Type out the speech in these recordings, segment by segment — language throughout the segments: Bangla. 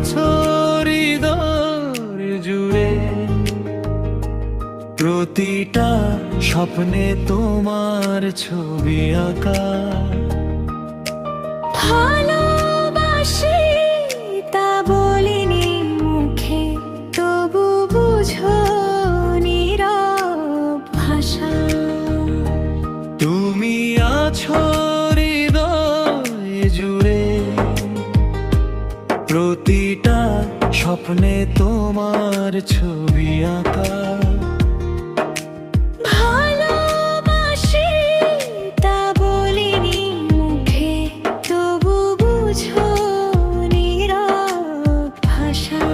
আছো হৃদয় জুড়ে, প্রতিটা স্বপ্নে তোমার ছবি আঁকা। ভালোবাসি তা বলিনি মুখে, তবু বুঝো নীরব ভাষা। তুমি আছো হৃদয় জুড়ে, প্রতিটা স্বপ্নে তোমার ছবি আঁকা। ভালোবাসি তা বলিনি মুখে, তবু বুঝো নীরব ভাষা।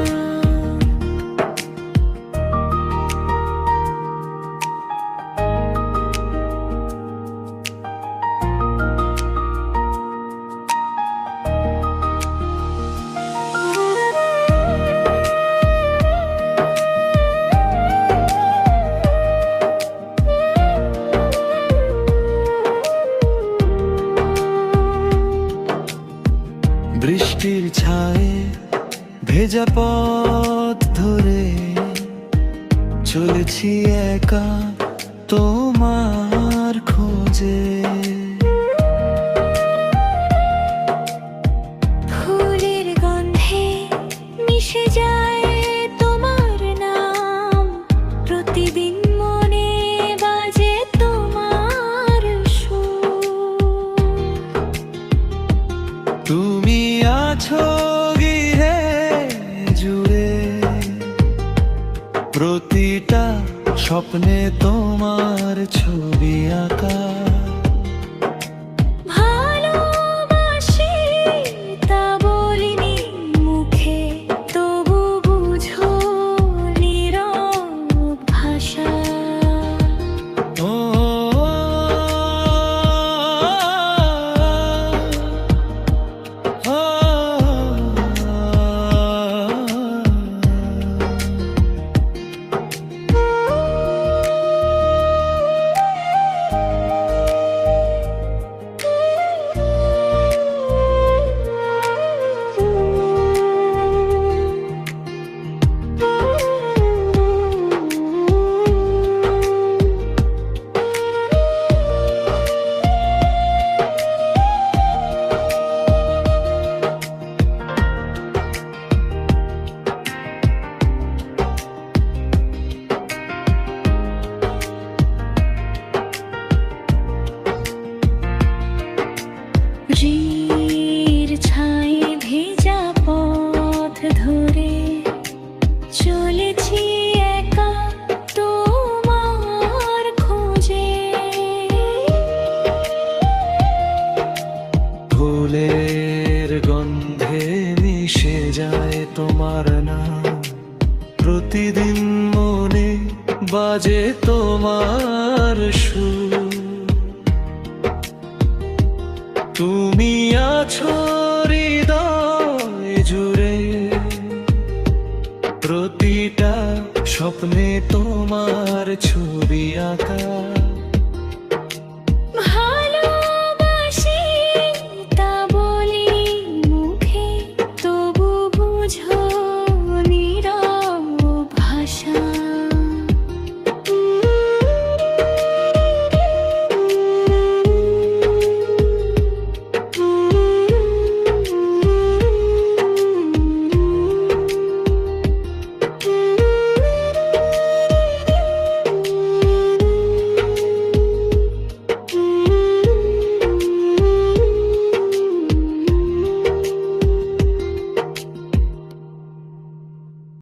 বৃষ্টির ছায়ে ভেজা পথ ধরে চলেছি একা তোমার খোঁজে। ফুলের গন্ধে মিশে যায় তোমার নাম, প্রতিদিন মনে বাজে তোমার সুর। তুমি আছো গিরে জুড়ে, প্রতিটা স্বপ্নে তোমার ছবি আঁকা। ভালোবাসি তা বলিনি মুখে, তবু বুঝো নীরব ভাষা। ও ঝির ছায়ে ভেজা পথ ধরে চলেছি একা তোমার খোঁজে। ফুলের গন্ধে মিশে যায় তোমার নাম, প্রতিদিন মনে বাজে তোমার সুর। তুমি আছো হৃদয় জুড়ে, প্রতিটা স্বপ্নে তোমার ছবি আঁকা।